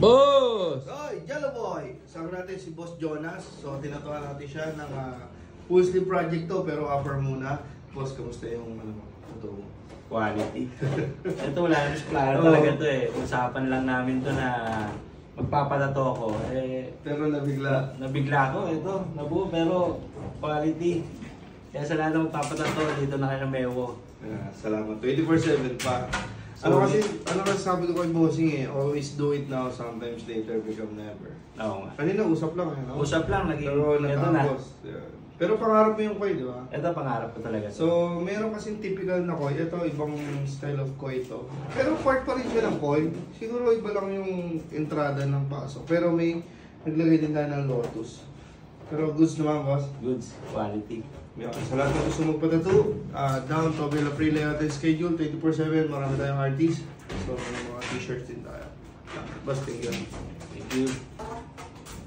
Boss! Hoy, Jello Boy! Sama natin si Boss Jonas. So, tinatuwa natin siya ng full sleeve project to, pero upper muna. Boss, kamusta yung ito mo? Quality. Ito wala nang plano talaga to eh. Usapan lang namin to na magpapatato ako. Pero nabigla. Nabigla ako. Ito, nabuo pero quality. Kaya sa lahat ng magpapatato, dito na kayo Mewo. Salamat. 24/7 pa. Ano kasi sabi ko kay Bossing eh, always do it now, sometimes later become never. Oo nga. Kanina usap lang eh, no? Usap lang, naging Pero ito na. natapos. Yeah. Pero pangarap mo yung koi, di ba? Ito pangarap ko talaga. So, meron kasing typical na koi. Ito, ibang style of koi ito. Pero part pa rin siya ng koi. Siguro iba lang yung entrada ng pasok. Pero may naglagay din tayo ng lotus. Pero goods naman, boss. Goods, quality. Yeah. Sa lahat ng gusto magpatato, down to Villa Free layout and schedule, 24/7, marami tayong artists. So, may mga t-shirts din tayo. Basta, thank you. Thank you.